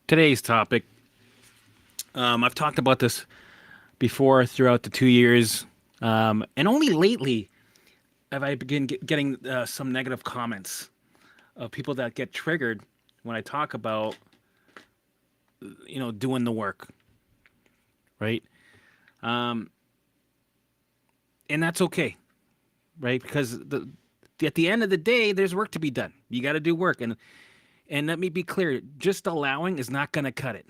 Today's topic. I've talked about this before throughout the 2 years, and only lately have I begin getting some negative comments of people that get triggered when I talk about doing the work, right? Um, and that's okay, right? Because at the end of the day, there's work to be done. You got to do work, and let me be clear: just allowing is not going to cut it,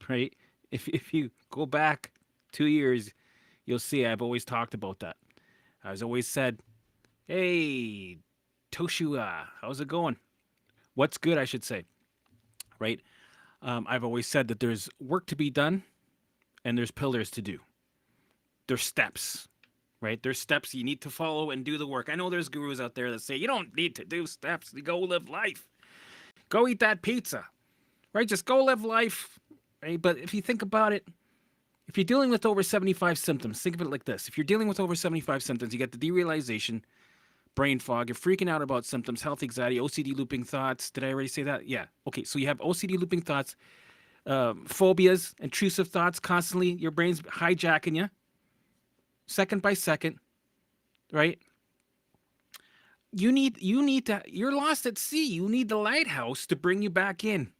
right? If you go back 2 years, you'll see I've always talked about that. I've always said, "Hey, Toshua, how's it going? What's good?" I should say, right? I've always said that there's work to be done and there's pillars to do. There's steps, right? There's steps you need to follow and do the work. I know there's gurus out there that say you don't need to do steps. You go live life. Go eat that pizza, right? Just go live life, right? But if you think about it, if you're dealing with over 75 symptoms, think of it like this. If you're dealing with over 75 symptoms, you get the derealization, brain fog, you're freaking out about symptoms, health anxiety, OCD looping thoughts. Did I already say that? Yeah. Okay, so you have OCD looping thoughts, phobias, intrusive thoughts constantly. Your brain's hijacking you second by second, right? You need to, you're lost at sea. You need the lighthouse to bring you back in,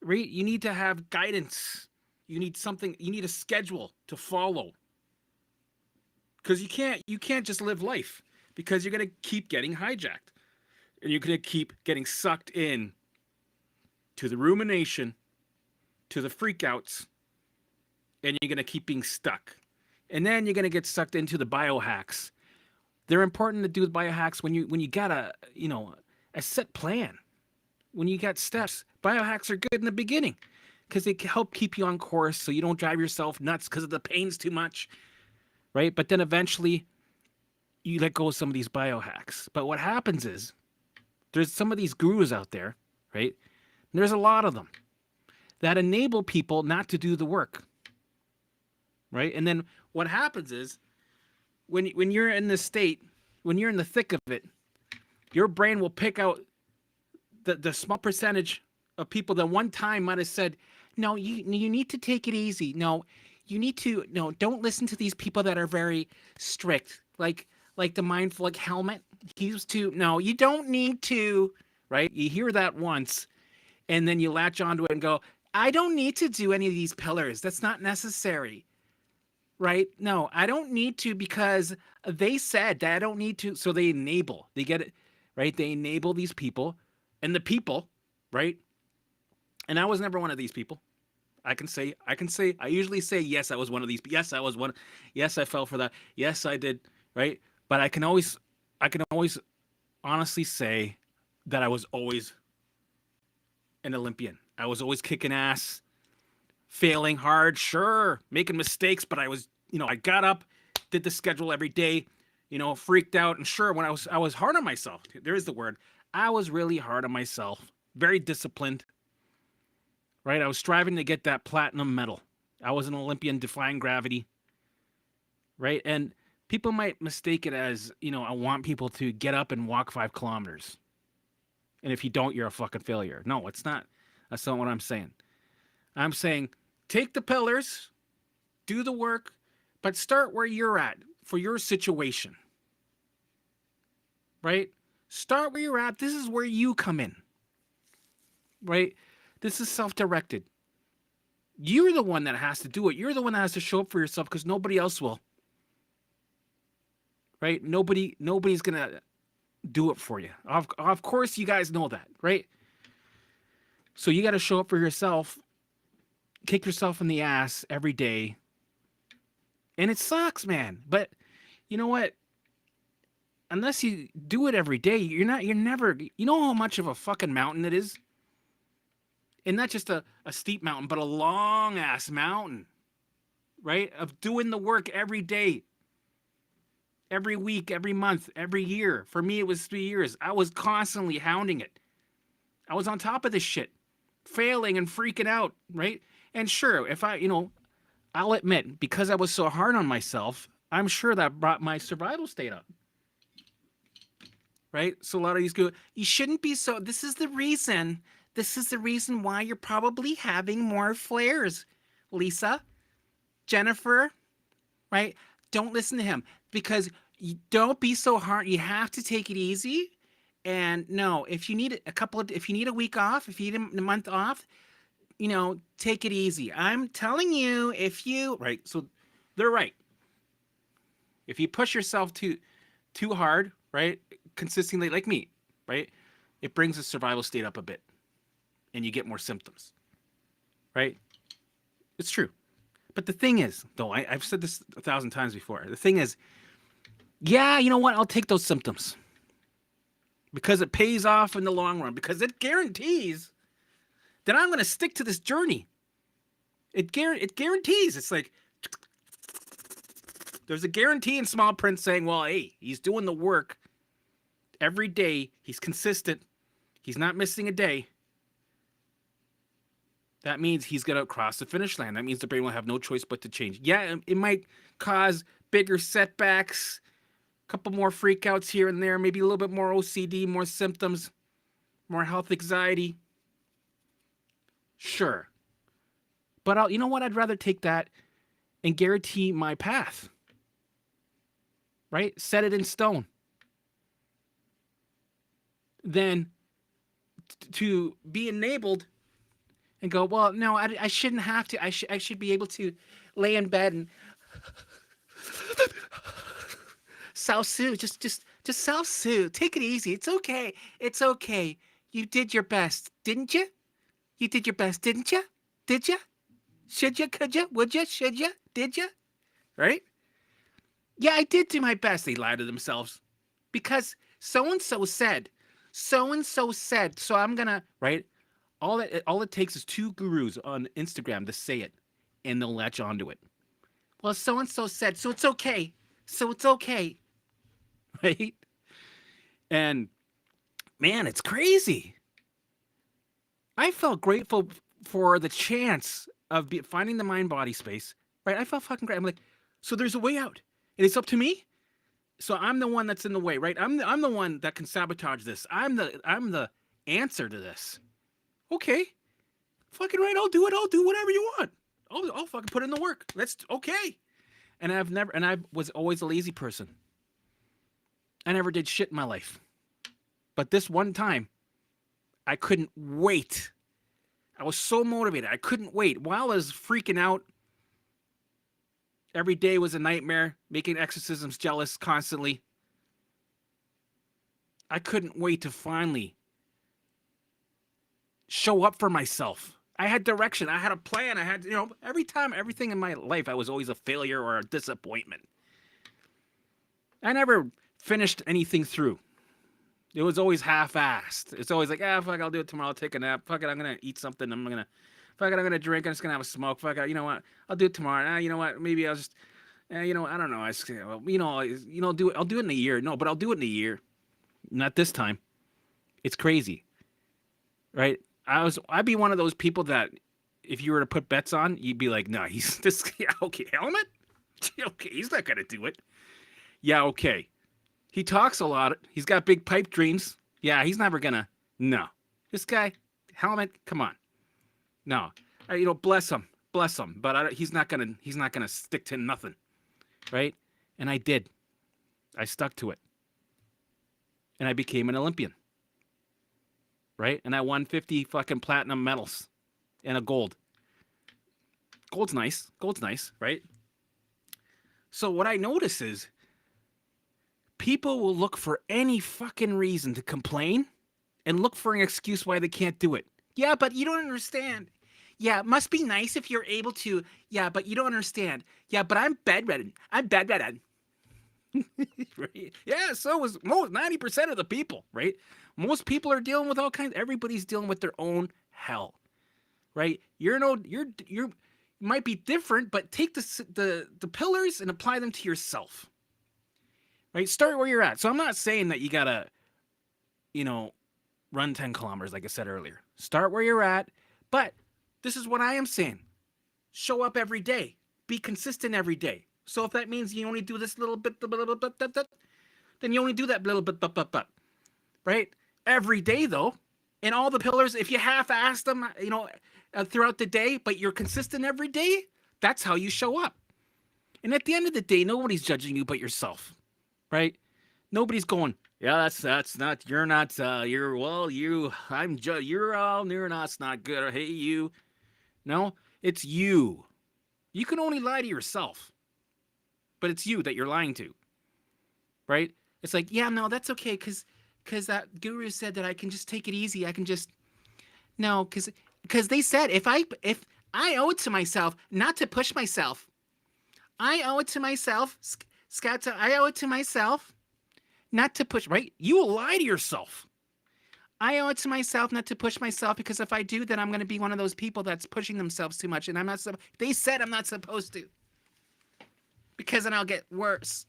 right? You need to have guidance. You need something, you need a schedule to follow. Because you can't just live life because you're going to keep getting hijacked and you're going to keep getting sucked in to the rumination, to the freakouts, and you're going to keep being stuck. And then you're going to get sucked into the biohacks. They're important to do the biohacks when you got a set plan. When you got steps, biohacks are good in the beginning because they help keep you on course so you don't drive yourself nuts because the pain's too much, right? But then eventually you let go of some of these biohacks. But what happens is there's some of these gurus out there, right? And there's a lot of them that enable people not to do the work, right? And then what happens is when you're in this state, when you're in the thick of it, your brain will pick out the small percentage of people that one time might have said, no, you need to take it easy. No, you need to, no, don't listen to these people that are very strict. Like the mindful, like Helmut. He used to, no, you don't need to, right? You hear that once and then you latch onto it and go, I don't need to do any of these pillars. That's not necessary, right? No, I don't need to because they said that I don't need to. So they enable, they get it, right? They enable these people and the people, right? And I was never one of these people. I usually say, yes, I was one of these. Yes, I was one. Yes, I fell for that. Yes, I did, right? But I can always honestly say that I was always an Olympian. I was always kicking ass, failing hard, sure, making mistakes, but I got up, did the schedule every day, freaked out, and sure, when I was hard on myself. There is the word. I was really hard on myself, very disciplined, right? I was striving to get that platinum medal. I was an Olympian defying gravity, right? And people might mistake it as, I want people to get up and walk 5 kilometers. And if you don't, you're a fucking failure. No, it's not. That's not what I'm saying. I'm saying take the pillars, do the work, but start where you're at for your situation, right? Start where you're at. This is where you come in, right? This is self-directed. You're the one that has to do it. You're the one that has to show up for yourself because nobody else will. Right? Nobody's gonna do it for you. Of course, you guys know that, right? So you got to show up for yourself, kick yourself in the ass every day, and it sucks, man. But you know what? Unless you do it every day, you're never. You know how much of a fucking mountain it is, and not just a steep mountain, but a long ass mountain, right? Of doing the work every day. Every week, every month, every year. For me, it was 3 years. I was constantly hounding it. I was on top of this shit, failing and freaking out, right? And sure, if I'll admit, because I was so hard on myself, I'm sure that brought my survival state up, right? So a lot of these go, you shouldn't be so, this is the reason This is the reason why you're probably having more flares, Lisa, Jennifer, right? Don't listen to him because you don't be so hard. You have to take it easy. And no, if you need if you need a week off, if you need a month off, take it easy. I'm telling you, right, so they're right. If you push yourself too hard, right, consistently, like me, right, it brings the survival state up a bit, and you get more symptoms, right? It's true. But the thing is, though, I've said this 1,000 times before. The thing is, yeah, you know what? I'll take those symptoms because it pays off in the long run. Because it guarantees that I'm going to stick to this journey. It guarantees. It's like there's a guarantee in small print saying, well, hey, he's doing the work every day. He's consistent. He's not missing a day. That means he's going to cross the finish line. That means the brain will have no choice but to change. Yeah, it might cause bigger setbacks, a couple more freakouts here and there, maybe a little bit more OCD, more symptoms, more health anxiety. Sure. But you know what? I'd rather take that and guarantee my path. Right? Set it in stone. Than to be enabled and go, well, no, I shouldn't have to. I should be able to lay in bed and self-soothe. Just self-soothe. Take it easy. It's okay. It's okay. You did your best, didn't you? You did your best, didn't you? Did you? Should you? Could you? Would you? Should you? Did you? Right? Yeah, I did do my best. They lie to themselves because so-and-so said. So-and-so said. So I'm going to, right? All it takes is 2 gurus on Instagram to say it, and they'll latch onto it. Well, so-and-so said, so it's okay. So it's okay. Right? And, man, it's crazy. I felt grateful for the chance of finding the mind-body space. Right? I felt fucking great. I'm like, so there's a way out. And it's up to me? So I'm the one that's in the way, right? I'm the one that can sabotage this. I'm the answer to this. Okay, fucking right. I'll do it. I'll do whatever you want. I'll fucking put in the work. That's okay. And I was always a lazy person. I never did shit in my life. But this one time, I couldn't wait. I was so motivated. I couldn't wait. While I was freaking out, every day was a nightmare, making exorcisms jealous constantly. I couldn't wait to finally show up for myself. I had direction. I had a plan. I had, everything in my life, I was always a failure or a disappointment. I never finished anything through. It was always half-assed. It's always like, fuck, I'll do it tomorrow. I'll take a nap. Fuck it, I'm going to eat something. I'm going to drink. I'm just going to have a smoke. Fuck it, you know what? I'll do it tomorrow. You know what? Maybe I'll just, I don't know. I'll do it. I'll do it in a year. No, but I'll do it in a year. Not this time. It's crazy. Right? I'd be one of those people that if you were to put bets on, you'd be like, no, he's this. Yeah, okay, Helmut? Okay, he's not going to do it. Yeah, okay. He talks a lot. He's got big pipe dreams. Yeah, he's never going to. No. This guy, Helmut, come on. No. Bless him. Bless him. But he's not going to stick to nothing. Right? And I did. I stuck to it. And I became an Olympian. Right? And I won 50 fucking platinum medals and a gold. Gold's nice, right? So what I notice is people will look for any fucking reason to complain and look for an excuse why they can't do it. Yeah, but you don't understand. Yeah, it must be nice if you're able to. Yeah, but you don't understand. Yeah, but I'm bedridden. Right? Yeah, so is most 90% of the people, right? Most people are dealing with all kinds. Everybody's dealing with their own hell, right? You might be different, but take the pillars and apply them to yourself, right? Start where you're at. So I'm not saying that you gotta, run 10 kilometers like I said earlier. Start where you're at, but this is what I am saying: show up every day, be consistent every day. So if that means you only do this little bit, then you only do that little bit, right? Every day, though, And all the pillars, if you half-ass them, throughout the day, but you're consistent every day, that's how you show up. And at the end of the day, nobody's judging you but yourself, right? Nobody's going, yeah, that's not, you're not, you're, well, you, you're all, you're not, it's not good, or hey, you. No, it's you. You can only lie to yourself, but it's you that you're lying to, right? It's like, yeah, no, that's okay, because that guru said that I can just take it easy. I can just, no, because they said if I owe it to myself not to push myself. I owe it to myself, Scott. I owe it to myself not to push. Right? You lie to yourself. I owe it to myself not to push myself because if I do, then I'm going to be one of those people that's pushing themselves too much, and I'm not. They said I'm not supposed to because then I'll get worse.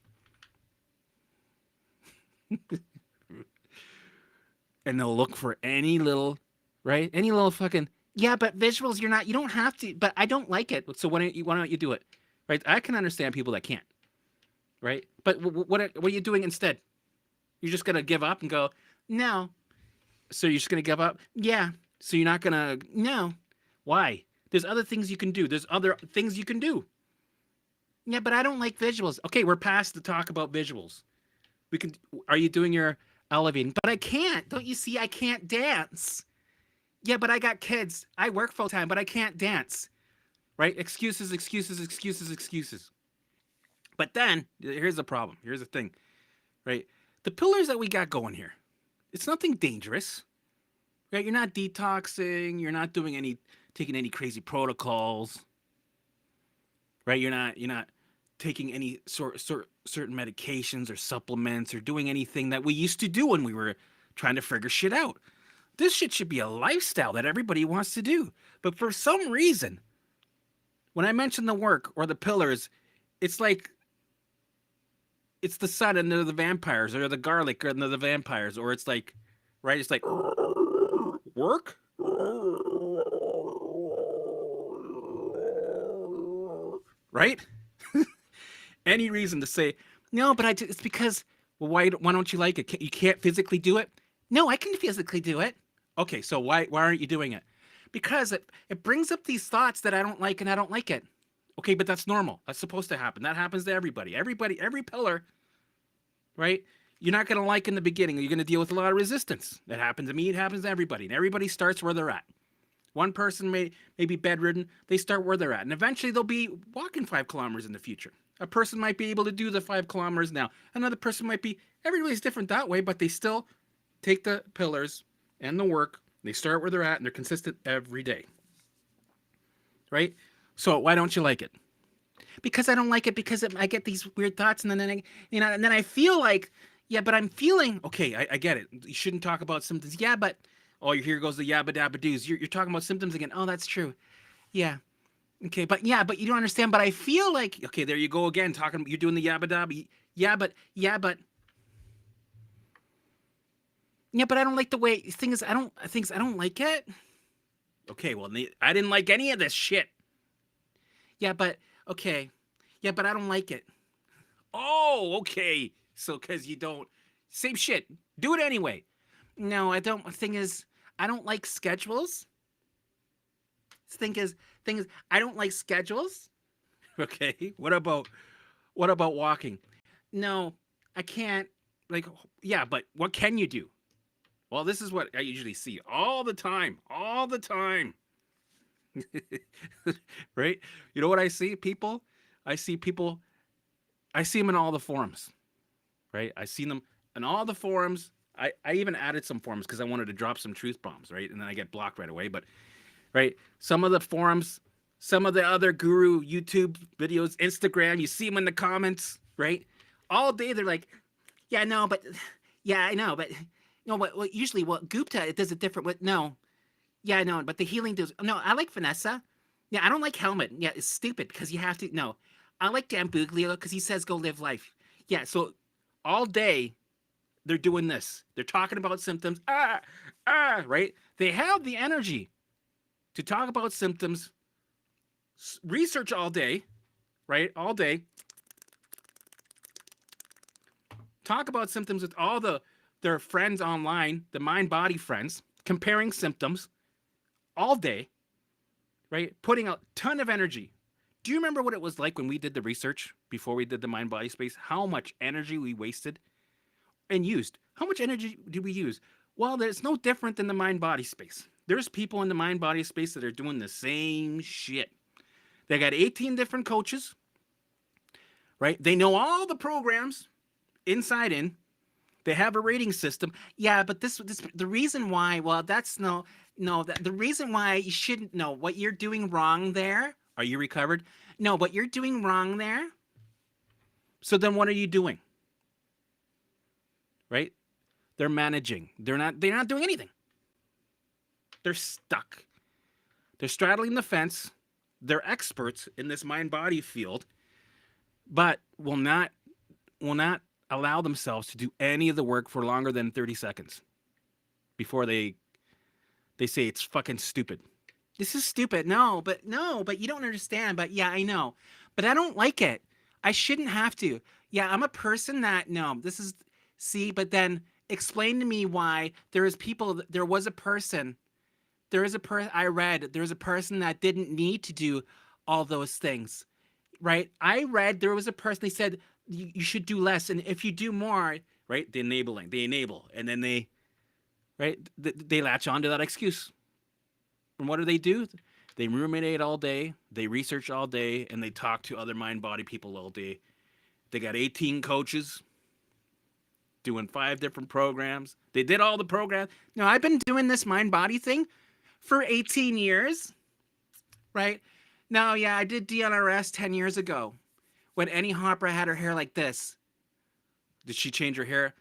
And they'll look for any little, right? Any little fucking, yeah, but visuals, you don't have to, but I don't like it. So why don't you do it? Right? I can understand people that can't, right? But what are you doing instead? You're just going to give up and go, no. So you're just going to give up? Yeah. So you're not going to, no. Why? There's other things you can do. There's other things you can do. Yeah, but I don't like visuals. Okay, we're past the talk about visuals. Are you doing your elevating? But I can't. Don't you see? I can't dance. Yeah, but I got kids. I work full time, but I can't dance. Right? Excuses, excuses, excuses, excuses. But then, here's the problem. Here's the thing. Right? The pillars that we got going here, it's nothing dangerous. Right? You're not detoxing. You're not taking any crazy protocols. Right? You're not taking any certain medications or supplements or doing anything that we used to do when we were trying to figure shit out. This shit should be a lifestyle that everybody wants to do. But for some reason, when I mention the work or the pillars, it's like it's the sun and they're the vampires, or the garlic and they're the vampires, or it's like, right? It's like work, right? Any reason to say no, but it's because, well, why don't you like it? You can't physically do it. No, I can physically do it. Okay, so why aren't you doing it? Because it brings up these thoughts that I don't like and I don't like it. Okay, but that's normal. That's supposed to happen. That happens to everybody. Every pillar, right? You're not going to like in the beginning. You're going to deal with a lot of resistance. That happens to me. It happens to everybody. And everybody starts where they're at. One person may be bedridden. They start where they're at. And eventually they'll be walking 5 kilometers in the future. A person might be able to do the 5 kilometers now. Another person might be, everybody's different that way, but they still take the pillars and the work. They start where they're at and they're consistent every day. Right? So why don't you like it? Because I don't like it because I get these weird thoughts and then I feel like, yeah, but I'm feeling, okay, I get it. You shouldn't talk about symptoms. Yeah, but, oh, here goes the yabba dabba doos. You're talking about symptoms again. Oh, that's true. Yeah. Okay, but you don't understand. But I feel like, okay, there you go again, you're doing the yabba dabba. Yeah, but I don't like the way things. I don't like it. Okay, well, I didn't like any of this shit. Yeah, but okay, yeah, but I don't like it. Oh, okay. So, cause you don't, same shit. Do it anyway. No, I don't. Thing is, I don't like schedules. Thing is, I don't like schedules. Okay. What about walking? No, I can't. Like, yeah, but what can you do? Well, this is what I usually see all the time. All the time. Right? You know what I see? I see people. I see them in all the forums. Right? I see them in all the forums. I even added some forums because I wanted to drop some truth bombs, right? And then I get blocked right away. But right, some of the forums, some of the other guru YouTube videos, Instagram, you see them in the comments, right? All day they're like, yeah, no, but yeah, I know, but no, but well, usually, well, Gupta it does it different. With no, yeah, I know, but the healing does. No, I like Vanessa. Yeah, I don't like Helmut. Yeah, it's stupid because you have to. No, I like Dan Buglio because he says go live life. Yeah, so all day they're doing this. They're talking about symptoms. Right? They have the energy to talk about symptoms, research all day, right? All day. Talk about symptoms with all their friends online, the mind body friends. comparing symptoms all day, right? Putting a ton of energy. Do you remember what it was like when we did the research before we did the mind body space? How much energy we wasted and used? How much energy did we use? Well, it's no different than the mind body space. There's people in the mind body space that are doing the same shit. They got 18 different coaches, right? They know all the programs inside in. They have a rating system. Yeah, but this the reason why, well, that's the reason why you shouldn't know what you're doing wrong there. Are you recovered? No, what you're doing wrong there. So then what are you doing? Right? They're managing. They're not doing anything. They're stuck. They're straddling the fence. They're experts in this mind body field, but will not allow themselves to do any of the work for longer than 30 seconds before they say it's fucking stupid. This is stupid. No, but you don't understand. But yeah, I know. But I don't like it. I shouldn't have to. Yeah, I'm a person that, no, this is, see, but then explain to me why there was a person that didn't need to do all those things, right? I read there was a person, they said you should do less, and if you do more, right? They enable, and then they latch onto that excuse. And what do? They ruminate all day, they research all day, and they talk to other mind body people all day. They got 18 coaches doing 5 different programs. They did all the programs. Now, I've been doing this mind body thing for 18 years, right? Now, yeah, I did DNRS 10 years ago when Annie Hopper had her hair like this. Did she change her hair?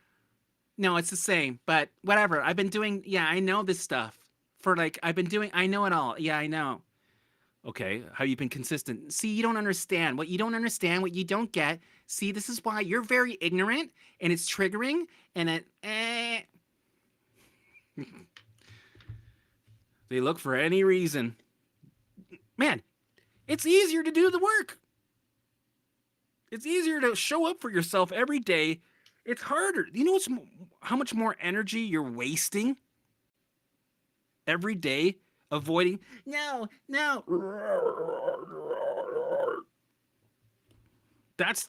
No, it's the same, but whatever. I've been doing, yeah, I know this stuff. I know it all. Yeah, I know. Okay, how you been consistent? See, you don't understand. What you don't understand, what you don't get. See, this is why you're very ignorant, and it's triggering, and they look for any reason. Man, it's easier to do the work. It's easier to show up for yourself every day. It's harder. You know how much more energy you're wasting every day avoiding? No. That's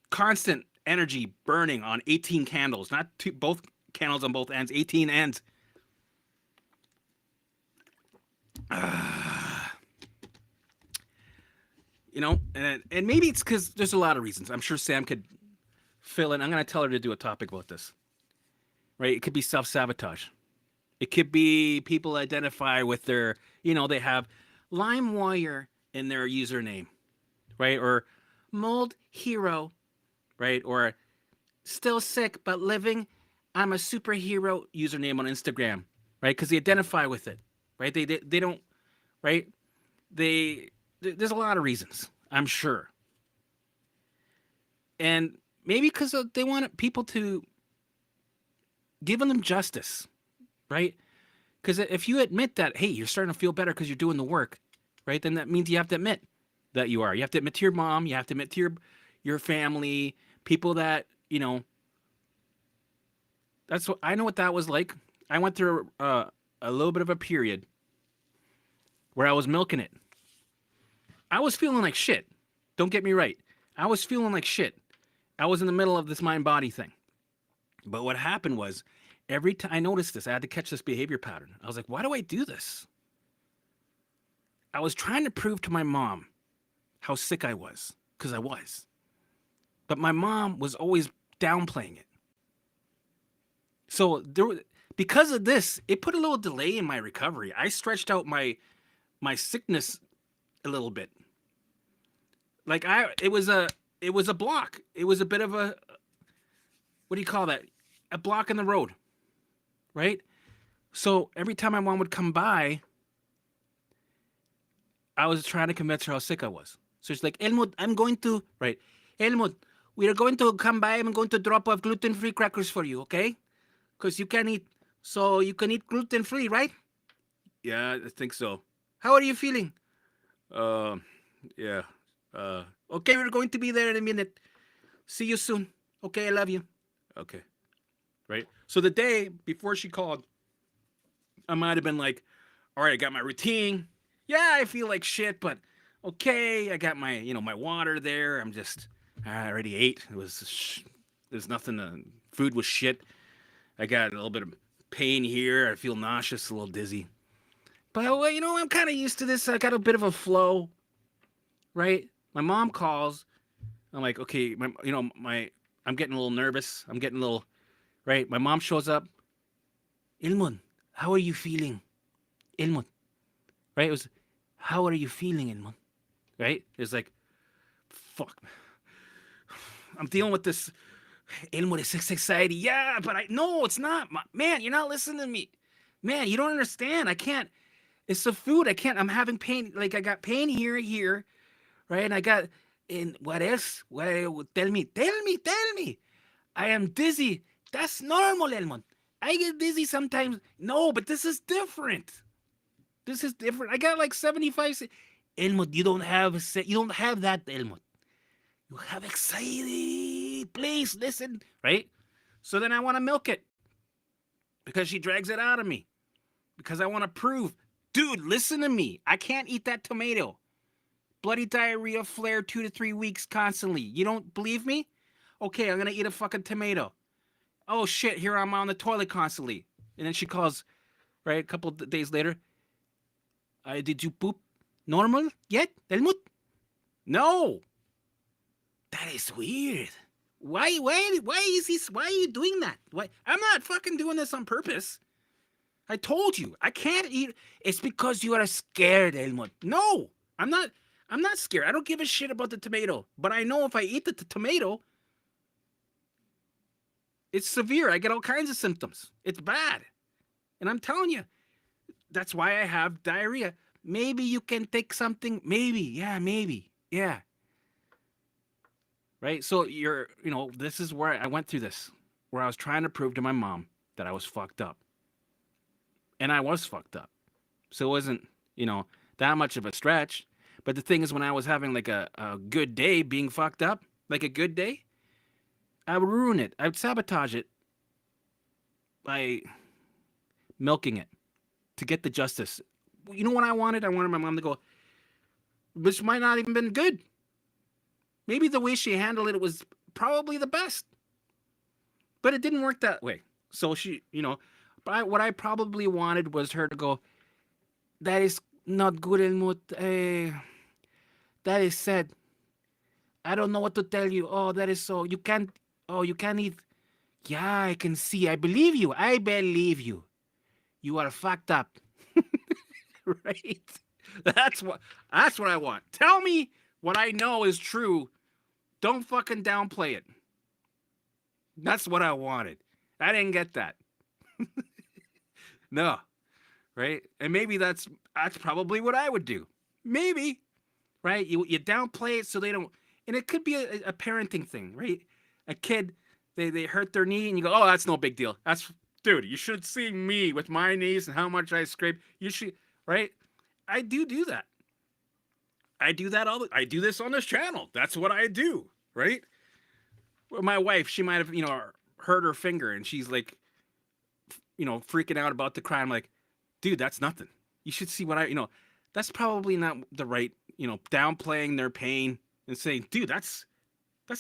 constant energy burning on 18 candles, not both candles on both ends, 18 ends. You know, and maybe it's because there's a lot of reasons. I'm sure Sam could fill in. I'm going to tell her to do a topic about this. Right? It could be self-sabotage. It could be people identify with their, they have Lime Warrior in their username, right? Or Mold Hero, right? Or Still Sick but Living, I'm a Superhero username on Instagram, right? Because they identify with it, right? They don't, right? There's a lot of reasons, I'm sure. And maybe because they want people to give them justice, right? Because if you admit that, hey, you're starting to feel better because you're doing the work, right? Then that means you have to admit that you are. You have to admit to your mom. You have to admit to your family, people that, that's what I know what that was like. I went through a little bit of a period where I was milking it. I was feeling like shit. Don't get me right. I was feeling like shit. I was in the middle of this mind-body thing. But what happened was, every time I noticed this, I had to catch this behavior pattern. I was like, why do I do this? I was trying to prove to my mom how sick I was, because I was. But my mom was always downplaying it. So because of this, it put a little delay in my recovery. I stretched out my sickness a little bit. Like it was a block. It was a bit of a, what do you call that? A block in the road, right? So every time my mom would come by, I was trying to convince her how sick I was. So she's like, Helmut, Helmut, we are going to come by. I'm going to drop off gluten-free crackers for you, okay? Because you can eat gluten-free, right? Yeah, I think so. How are you feeling? Yeah. Okay, we're going to be there in a minute. See you soon. Okay, I love you. Okay. Right? So the day before she called, I might have been like, all right, I got my routine. Yeah, I feel like shit, but okay, I got my, my water there. I already ate. There's nothing. Food was shit. I got a little bit of pain here. I feel nauseous, a little dizzy. But well, I'm kind of used to this. I got a bit of a flow, right? My mom calls. I'm like, okay, I'm getting a little nervous. I'm getting a little, right? My mom shows up. Ilmon, how are you feeling? Ilmon, right? It was, how are you feeling, Ilmon? Right? It's like, fuck. I'm dealing with this Ilmon is anxiety. Yeah, but no, it's not. Man, you're not listening to me. Man, you don't understand. I can't. It's the food. I can't. I'm having pain. Like I got pain here, right? And I got. And what else? Tell me, tell me. I am dizzy. That's normal, Elmon. I get dizzy sometimes. No, but this is different. This is different. I got like 75. Elmot, you don't have that, Elmot. You have anxiety. Please listen, right? So then I want to milk it because she drags it out of me because I want to prove, dude, listen to me. I can't eat that tomato. Bloody diarrhea flare 2 to 3 weeks constantly. You don't believe me? Okay, I'm gonna eat a fucking tomato. Oh shit, here I'm on the toilet constantly. And then she calls, right, a couple of days later. Did you poop normal yet, Helmut? No. That is weird. Why is this? Why are you doing that? Why? I'm not fucking doing this on purpose. I told you I can't eat. It's because you are scared, Helmut. No, I'm not. I'm not scared. I don't give a shit about the tomato. But I know if I eat the tomato, it's severe. I get all kinds of symptoms. It's bad. And I'm telling you, that's why I have diarrhea. Maybe you can take something. Maybe. Yeah, maybe. Yeah. Right? So this is where I went through this, where I was trying to prove to my mom that I was fucked up. And I was fucked up. So it wasn't, that much of a stretch. But the thing is, when I was having like a good day being fucked up, like a good day, I would ruin it. I would sabotage it by milking it to get the justice. You know what I wanted? I wanted my mom to go, which might not even been good. Maybe the way she handled it was probably the best. But it didn't work that way. So she, but what I probably wanted was her to go, that is not good, Helmut. That is sad. I don't know what to tell you. Oh, that is so. You can't eat. Yeah, I can see. I believe you. You are fucked up. Right? That's what I want. Tell me what I know is true. Don't fucking downplay it. That's what I wanted. I didn't get that. No. Right? And maybe that's probably what I would do. Maybe. Right? You downplay it so they don't, and it could be a parenting thing, right? A kid, they hurt their knee and you go, oh, that's no big deal. Dude, you should see me with my knees and how much I scrape. You should, right? I do that. I do that I do this on this channel. That's what I do, right? Well, my wife, she might have, hurt her finger and she's like, freaking out about the cry. I'm like, dude, that's nothing. You should see what that's probably not the right, downplaying their pain and saying, dude, that's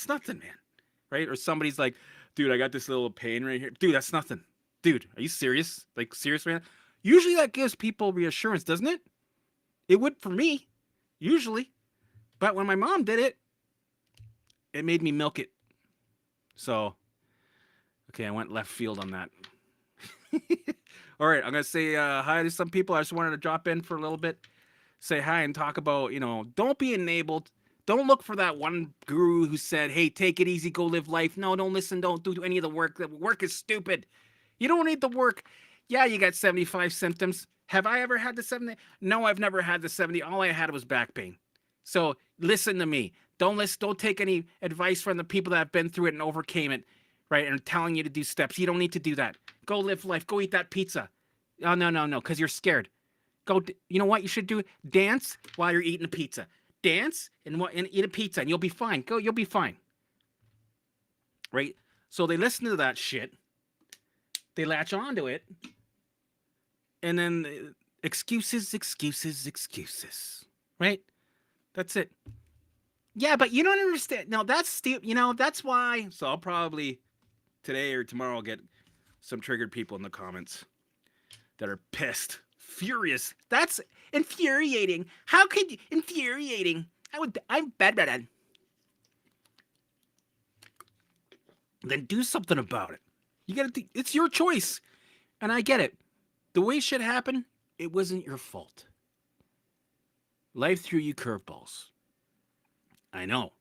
nothing, man. Right? Or somebody's like, dude, I got this little pain right here. Dude, that's nothing. Dude, are you serious? Like, serious, man? Usually that gives people reassurance, doesn't it? It would for me, usually. But when my mom did it, it made me milk it. So, okay, I went left field on that. All right, I'm going to say hi to some people. I just wanted to drop in for a little bit, say hi and talk about, don't be enabled. Don't look for that one guru who said, hey, take it easy, go live life. No, don't listen. Don't do any of the work. The work is stupid. You don't need the work. Yeah, you got 75 symptoms. Have I ever had the 70? No, I've never had the 70. All I had was back pain. So listen to me. Don't take any advice from the people that have been through it and overcame it, right? And are telling you to do steps. You don't need to do that. Go live life. Go eat that pizza. Oh, no, because you're scared. You know what you should do? Dance while you're eating a pizza. Dance and eat a pizza and you'll be fine. You'll be fine. Right? So they listen to that shit. They latch onto it. And then excuses, right? That's it. Yeah, but you don't understand. No, that's that's why. So I'll probably today or tomorrow get some triggered people in the comments that are pissed, furious. That's infuriating. How could you, infuriating? I'm bedridden. Then do something about it. You got to. It's your choice, and I get it. The way shit happened, it wasn't your fault. Life threw you curveballs. I know,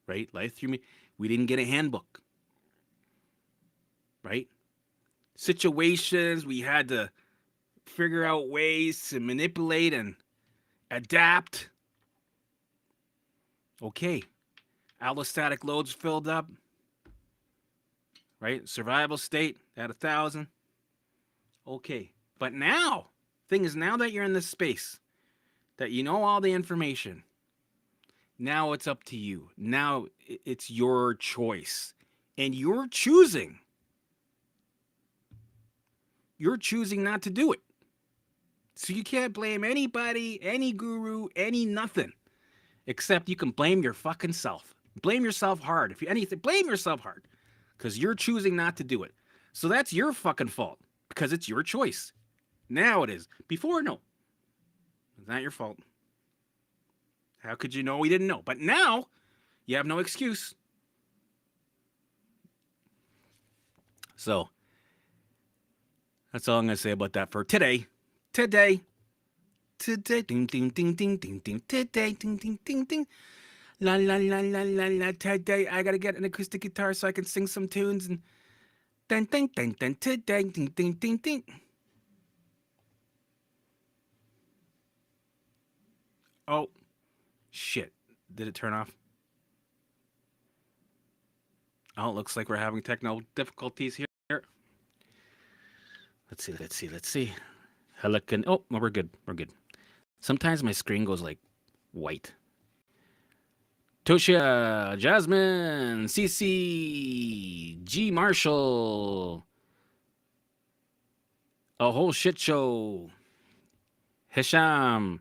right? Life threw me. We didn't get a handbook, right? Situations we had to figure out ways to manipulate and adapt. Okay, allostatic loads filled up, right? Survival state at 1,000. Okay, but now, thing is, now that you're in this space, that you know all the information, now it's up to you. Now it's your choice, and you're choosing. You're choosing not to do it. So you can't blame anybody, any guru, any nothing. Except you can blame your fucking self. Blame yourself hard. If you anything, blame yourself hard. Because you're choosing not to do it. So that's your fucking fault. Because it's your choice. Now it is. Before, no. It's not your fault. How could you know we didn't know? But now, you have no excuse. So, that's all I'm going to say about that for today. Today. Ding, ding, ding, ding, ding, ding. Today. Ding, ding, ding, ding. La, la, la, la, la, la. Today. I got to get an acoustic guitar so I can sing some tunes. And ding, ding, ding, ding. Today. Ding, ding, ding, ding. Oh. Shit. Did it turn off? Oh, it looks like we're having technical difficulties here. Let's see. Helican. Oh, no, we're good. Sometimes my screen goes like white. Toshia, Jasmine, CC, G Marshall, a whole shit show. Hisham.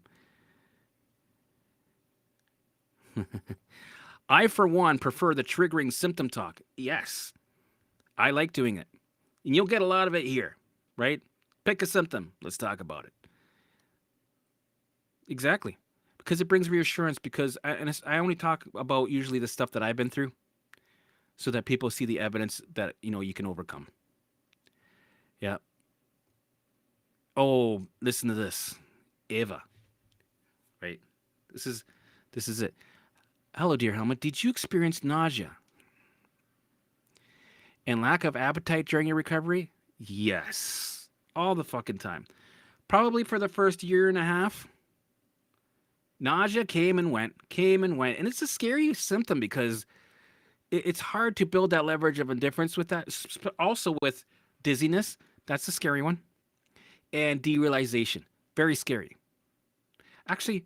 I, for one, prefer the triggering symptom talk. Yes, I like doing it. And you'll get a lot of it here, right? Pick a symptom. Let's talk about it. Exactly. Because it brings reassurance, because I only talk about usually the stuff that I've been through so that people see the evidence that, you can overcome. Yeah. Oh, listen to this. Eva. Right? This is it. Hello, dear Helmut. Did you experience nausea and lack of appetite during your recovery? Yes. All the fucking time. Probably for the first year and a half. Nausea came and went. And it's a scary symptom because it's hard to build that leverage of indifference with that. Also with dizziness. That's the scary one. And derealization. Very scary. Actually,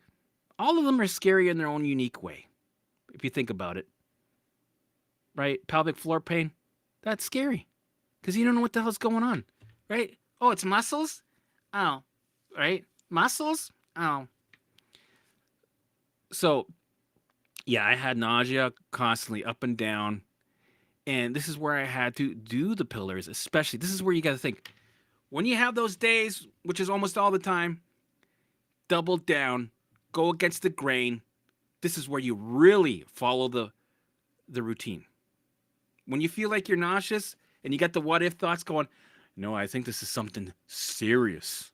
all of them are scary in their own unique way. If you think about it. Right? Pelvic floor pain. That's scary. Because you don't know what the hell's going on. Right? Oh, it's muscles? Oh. Right? Muscles? Oh. So, yeah, I had nausea constantly up and down. And this is where I had to do the pillars, especially. This is where you got to think. When you have those days, which is almost all the time, double down, go against the grain. This is where you really follow the routine. When you feel like you're nauseous and you got the what if thoughts going, no, I think this is something serious.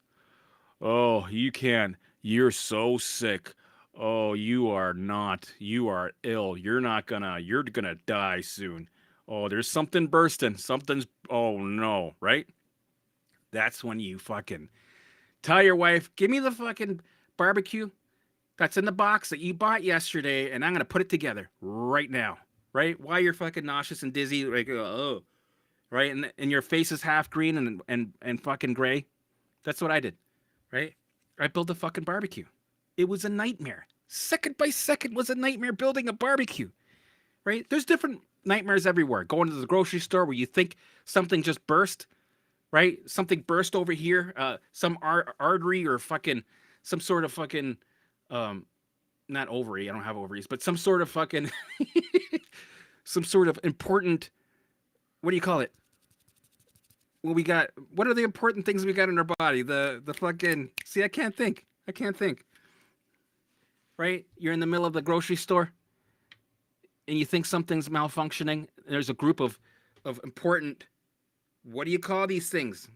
Oh, you're so sick. Oh, you are not. You are ill. You're gonna die soon. Oh, there's something bursting. Oh no, right? That's when you fucking tell your wife, give me the fucking barbecue that's in the box that you bought yesterday, and I'm gonna put it together right now. Right? While you're fucking nauseous and dizzy, like, oh, right? And your face is half green and fucking gray. That's what I did. Right? I built a fucking barbecue. It was a nightmare. Second by second was a nightmare building a barbecue. Right? There's different nightmares everywhere. Going to the grocery store where you think something just burst. right? Something burst over here, some artery or fucking some sort of fucking um not ovary, I don't have ovaries, but some sort of fucking some sort of important, what do you call it? Well, we got, what are the important things we got in our body? The fucking, see, I can't think. I can't think. Right? You're in the middle of the grocery store and you think something's malfunctioning. There's a group of important, what do you call these things?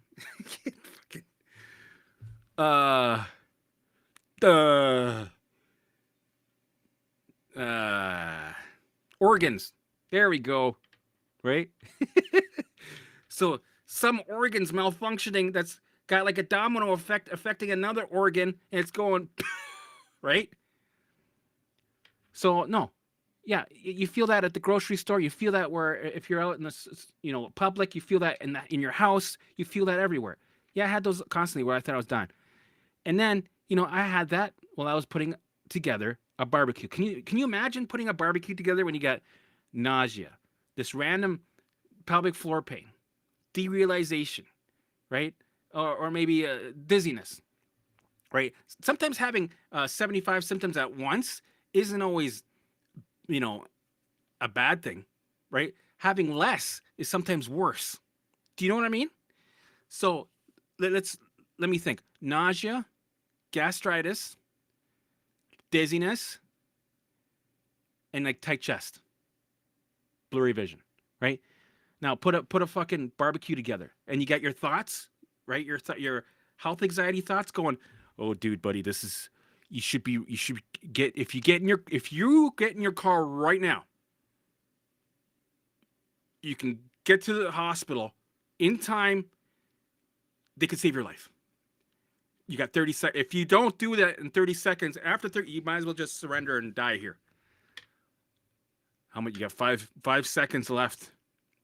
uh uh uh organs. There we go. Right? So some organs malfunctioning, that's got like a domino effect affecting another organ, and it's going right. So no, yeah, you feel that at the grocery store. You feel that where if you're out in the public, you feel that in your house. You feel that everywhere. Yeah, I had those constantly where I thought I was done, and then I had that while I was putting together a barbecue. Can you imagine putting a barbecue together when you got nausea, this random pelvic floor pain, derealization, right? Or maybe dizziness, right? Sometimes having 75 symptoms at once isn't always, you know, a bad thing, right? Having less is sometimes worse. Do you know what I mean? So let me think. Nausea, gastritis, dizziness, and like tight chest, blurry vision, right? Now put a fucking barbecue together, and you got your thoughts, right? Your health anxiety thoughts going, oh, dude, buddy, this is you should get if you get in your car right now, you can get to the hospital in time. They could save your life. You got 30 seconds. If you don't do that in 30 seconds, after 30, you might as well just surrender and die here. How much? You got 5 seconds left.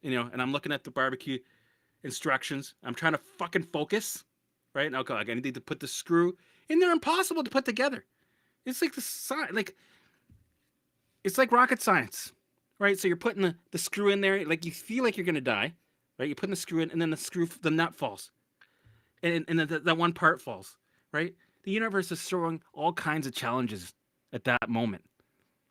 And I'm looking at the barbecue instructions. I'm trying to fucking focus, right? Now, I need to put the screw, and they're impossible to put together. It's like it's like rocket science, right? So you're putting the screw in there, like you feel like you're gonna die, right? You're putting the screw in, and then the nut falls, and that one part falls, right? The universe is throwing all kinds of challenges at that moment,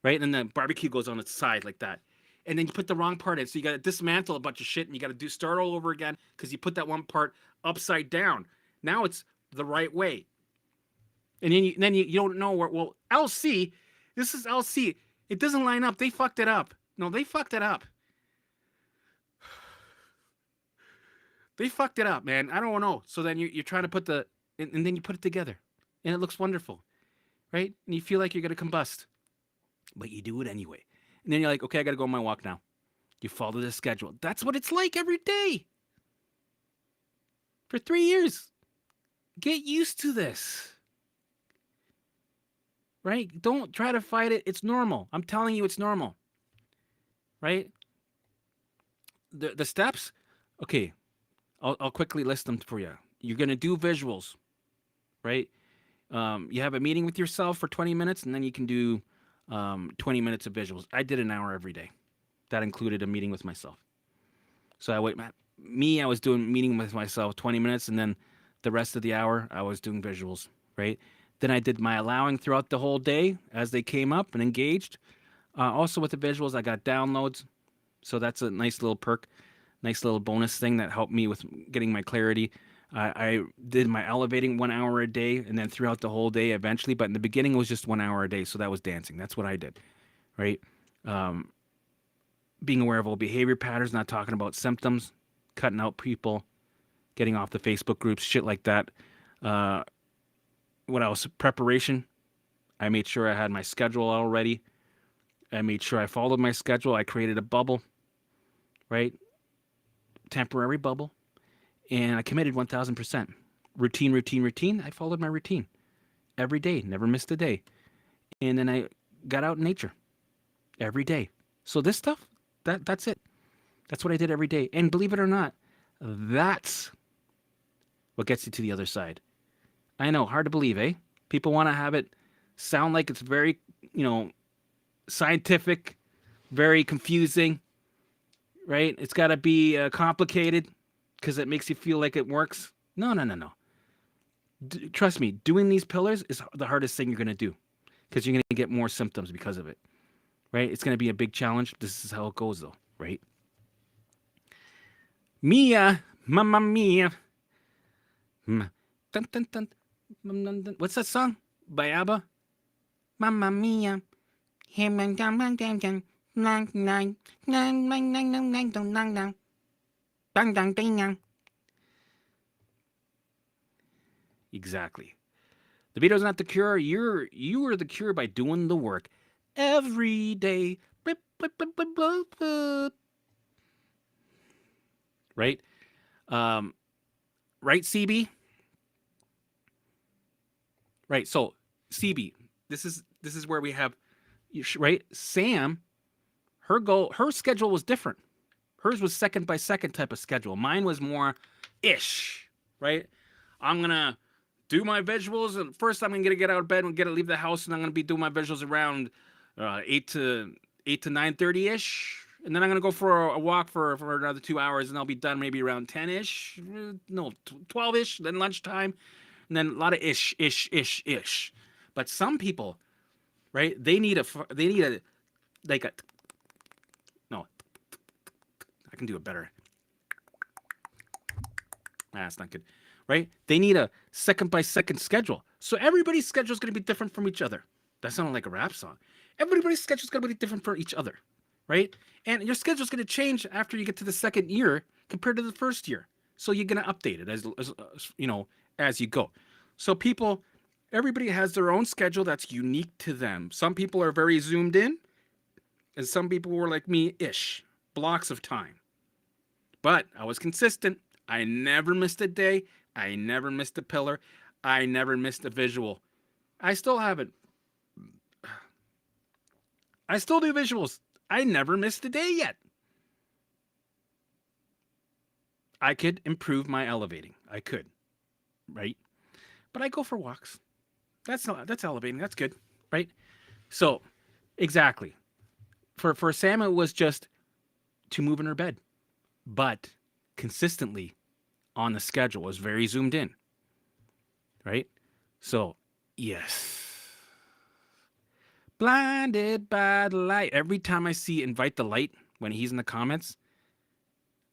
right? And then the barbecue goes on its side like that. And then you put the wrong part in. So you got to dismantle a bunch of shit, and you got to start all over again because you put that one part upside down. Now it's the right way. And then you don't know where, well, LC, this is LC. It doesn't line up. They fucked it up. No, they fucked it up. They fucked it up, man. I don't know. So then you're trying to put and then you put it together, and it looks wonderful, right? And you feel like you're going to combust, but you do it anyway. And then you're like, okay, I got to go on my walk now. You follow the schedule. That's what it's like every day. For 3 years. Get used to this. Right? Don't try to fight it. It's normal. I'm telling you, it's normal. Right? The steps, okay, I'll quickly list them for you. You're going to do visuals. Right? You have a meeting with yourself for 20 minutes, and then you can do 20 minutes of visuals. I did an hour every day. That included a meeting with myself. So I was doing meeting with myself 20 minutes, and then the rest of the hour I was doing visuals, right? Then I did my allowing throughout the whole day as they came up and engaged. Also with the visuals, I got downloads. So that's a nice little perk, nice little bonus thing that helped me with getting my clarity. I did my elevating 1 hour a day, and then throughout the whole day eventually. But in the beginning, it was just 1 hour a day. So that was dancing. That's what I did, right? Being aware of all behavior patterns, not talking about symptoms, cutting out people, getting off the Facebook groups, shit like that. What else? Preparation. I made sure I had my schedule already. I made sure I followed my schedule. I created a bubble, right? Temporary bubble. And I committed 1,000%. Routine. I followed my routine every day, never missed a day. And then I got out in nature every day. So this stuff, that's it. That's what I did every day. And believe it or not, that's what gets you to the other side. I know, hard to believe, eh? People want to have it sound like it's very, scientific, very confusing, right? It's got to be complicated. because it makes you feel like it works. No, no, no, no. Trust me, doing these pillars is the hardest thing you're going to do because you're going to get more symptoms because of it, right? It's going to be a big challenge. This is how it goes, though, right? Mia, mamma mia. Dun, dun, dun, dun, dun, dun. What's that song by ABBA? Mamma mia. Exactly. The Vito's not the cure. You are the cure by doing the work every day. Right? Right, CB? Right. So, CB, this is where we have right? Sam, her schedule was different. Hers was second by second type of schedule. Mine was more ish, right? I'm gonna do my visuals, and first I'm gonna get out of bed and leave the house, and I'm gonna be doing my visuals around 8 to 9:30 ish, and then I'm gonna go for a walk for another 2 hours, and I'll be done maybe around 10 ish, no 12 ish, then lunchtime, and then a lot of ish. But some people, right? They need a like a no. I can do it better. That's not good, right? They need a second by second schedule. So everybody's schedule is going to be different from each other. That sounded like a rap song. Everybody's schedule is going to be different for each other, right? And your schedule is going to change after you get to the second year compared to the first year. So you're going to update it as you go. So everybody has their own schedule that's unique to them. Some people are very zoomed in, and some people were like me-ish, blocks of time. But I was consistent. I never missed a day. I never missed a pillar. I never missed a visual. I still haven't. I still do visuals. I never missed a day yet. I could improve my elevating. I could, right? But I go for walks. That's elevating. That's good, right? So, exactly. For Sam, it was just to move in her bed, but consistently on the schedule was very zoomed in, right? So, yes. Blinded by the light. Every time I see invite the light when he's in the comments,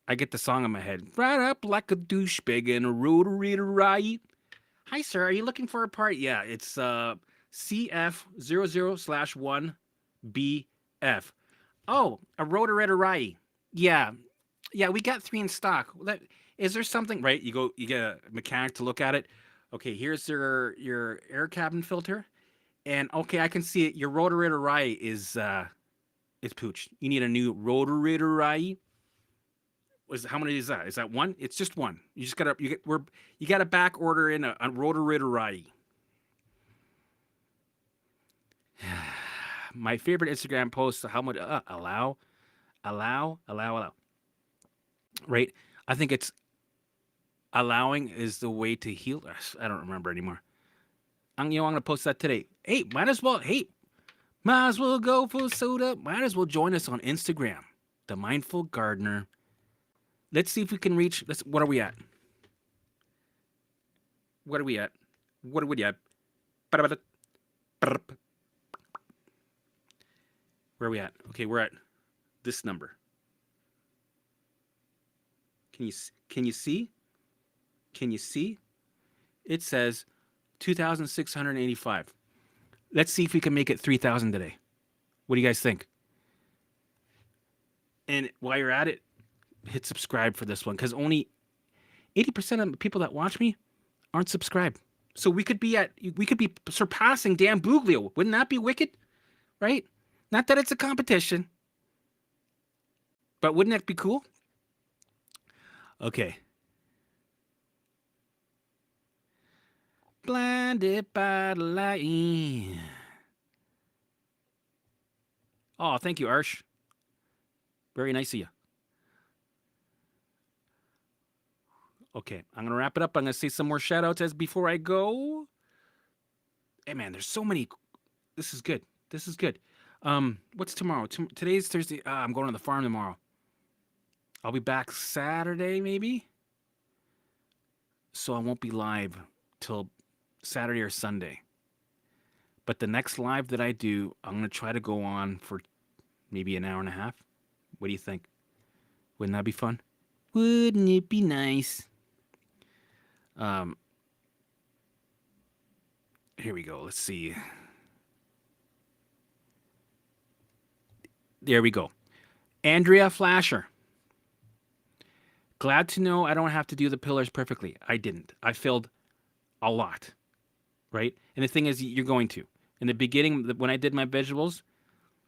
I get the song in my head. Right up like a douchebag in a rotary to right. Hi, sir. Are you looking for a part? Yeah, it's CF00/1BF. Oh, a rotary. Yeah. Yeah, we got 3 in stock. Is there something, right? You get a mechanic to look at it. Okay, here's your air cabin filter. And okay, I can see it. Your rotary is pooched. You need a new rotary. How many is that? Is that one? It's just one. You just gotta you got to back order in a rotary. My favorite Instagram post: how much allow. Right? I think it's allowing is the way to heal us. I don't remember anymore. I'm gonna post that today. Hey, might as well go for soda. Might as well join us on Instagram, The Mindful Gardener. Let's see if we can reach. What are we at? Where are we at? Okay, we're at this number. Can you see? Can you see? It says 2,685. Let's see if we can make it 3,000 today. What do you guys think? And while you're at it, hit subscribe for this one because only 80% of the people that watch me aren't subscribed. So we could be surpassing Dan Buglio. Wouldn't that be wicked? Right? Not that it's a competition, but wouldn't that be cool? Okay. Blinded by the light. Oh, thank you, Arsh. Very nice of you. Okay, I'm going to wrap it up. I'm going to say some more shout outs as before I go. Hey, man, there's so many. This is good. What's tomorrow? Today's Thursday. I'm going to the farm tomorrow. I'll be back Saturday, maybe. so I won't be live till Saturday or Sunday. But the next live that I do, I'm going to try to go on for maybe an hour and a half. What do you think? Wouldn't that be fun? Wouldn't it be nice? Um, Here we go. Let's see. There we go. Andrea Flasher. Glad to know I don't have to do the pillars perfectly. I didn't. I failed a lot, right? And the thing is, you're going to. In the beginning, when I did my vegetables,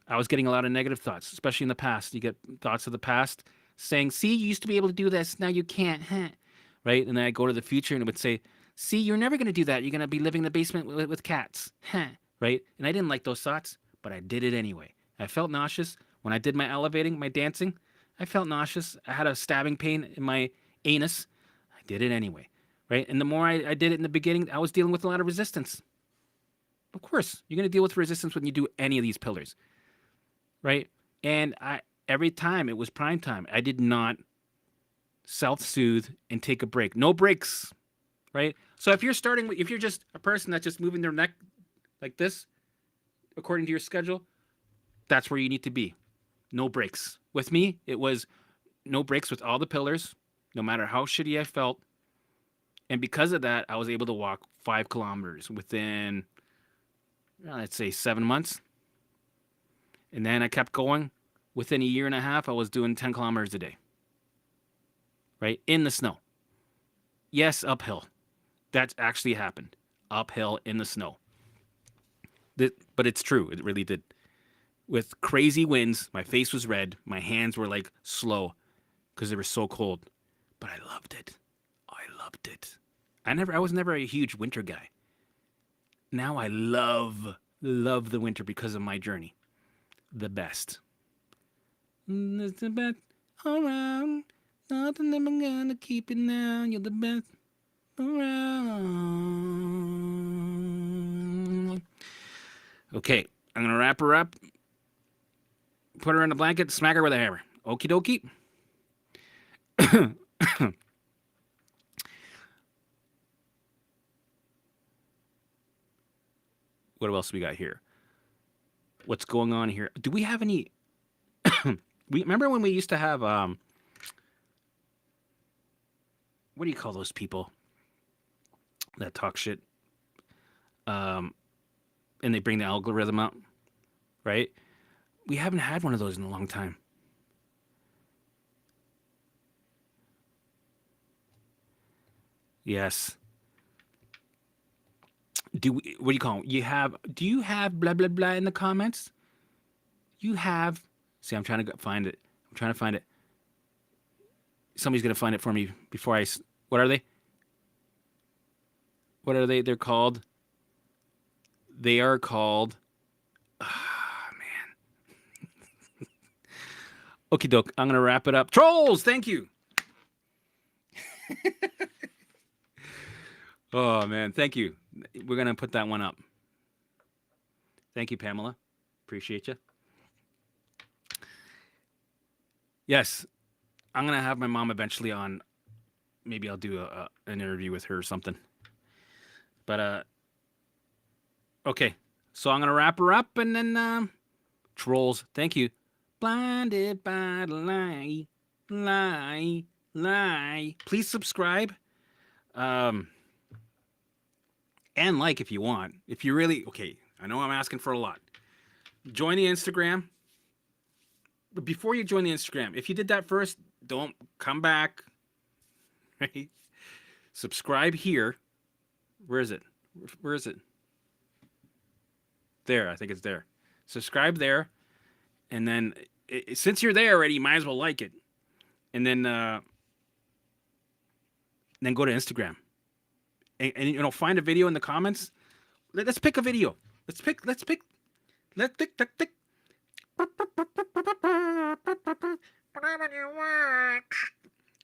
I was getting a lot of negative thoughts, especially in the past. You get thoughts of the past saying, see, you used to be able to do this. Now you can't, huh? Right? And then I go to the future and it would say, see, you're never going to do that. You're going to be living in the basement with cats, huh? Right? And I didn't like those thoughts, but I did it anyway. I felt nauseous. When I did my elevating, my dancing, I felt nauseous. I had a stabbing pain in my anus. I did it anyway. Right? And the more I did it in the beginning, I was dealing with a lot of resistance. Of course, you're going to deal with resistance when you do any of these pillars. Right? And every time it was prime time, I did not self-soothe and take a break. No breaks. Right? So if you're just a person that's just moving their neck like this, according to your schedule, that's where you need to be. No breaks. With me, it was no breaks with all the pillars, no matter how shitty I felt. And because of that, I was able to walk 5 kilometers within, let's say, 7 months. And then I kept going. Within a year and a half, I was doing 10 kilometers a day. Right? In the snow. Yes, uphill. That's actually happened. Uphill in the snow. But it's true. It really did. With crazy winds, my face was red. My hands were like slow because they were so cold. But I loved it. I loved it. I was never a huge winter guy. Now I love the winter because of my journey. The best. It's the best around. Nothing ever gonna keep it down. You're the best around. Okay, I'm gonna wrap her up. Put her in a blanket, smack her with a hammer. Okie dokie. What else we got here? What's going on here? Do we have any... we remember when we used to have... what do you call those people that talk shit? And they bring the algorithm up, right? We haven't had one of those in a long time. Yes. What do you call them? Do you have blah, blah, blah in the comments? You have, see, I'm trying to find it. Somebody's going to find it for me before what are they? What are they? They're called, man. Okie doke. I'm going to wrap it up. Trolls, thank you. Oh, man, thank you. We're going to put that one up. Thank you, Pamela. Appreciate you. Yes, I'm going to have my mom eventually on. Maybe I'll do an interview with her or something. But, okay. So I'm going to wrap her up and then, trolls, thank you. Blinded by the lie. Please subscribe. And like if you want. If you really, okay, I know I'm asking for a lot. Join the Instagram. But before you join the Instagram, if you did that first, don't come back. Right? Subscribe here. Where is it? Where is it? There, I think it's there. Subscribe there. And then, since you're there already, you might as well like it. And then go to Instagram. And find a video in the comments. Let's pick a video. Let's pick.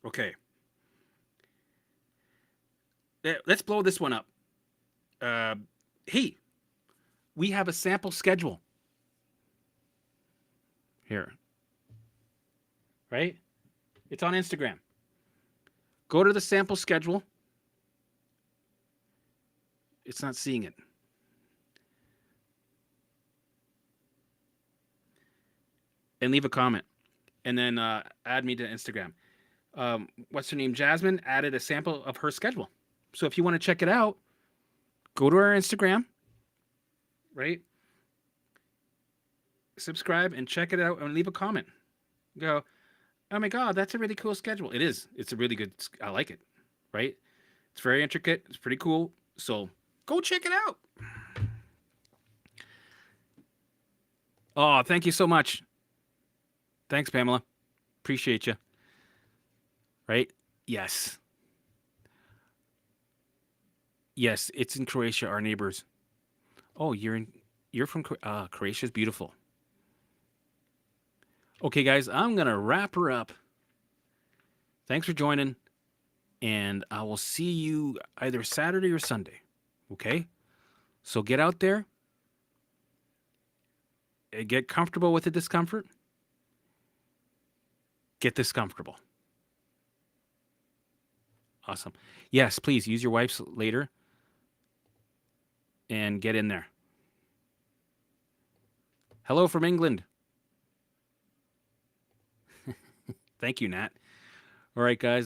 Okay. Let's blow this one up. Hey, we have a sample schedule. Here. Right? It's on Instagram. Go to the sample schedule. It's not seeing it. And leave a comment. And then add me to Instagram. What's her name? Jasmine added a sample of her schedule. So if you want to check it out, go to our Instagram, right? Subscribe and check it out and leave a comment. Go, oh my God, that's a really cool schedule. It is. It's a really good, I like it, right? It's very intricate. It's pretty cool. So go check it out. Oh, thank you so much. Thanks, Pamela. Appreciate you. Right? Yes. Yes, it's in Croatia, our neighbors. Oh, you're from Croatia's beautiful. Okay, guys, I'm going to wrap her up. Thanks for joining, and I will see you either Saturday or Sunday. Okay? So get out there, get comfortable with the discomfort. Get this comfortable. Awesome. Yes, please use your wipes later and get in there. Hello from England. Thank you, Nat. All right, guys.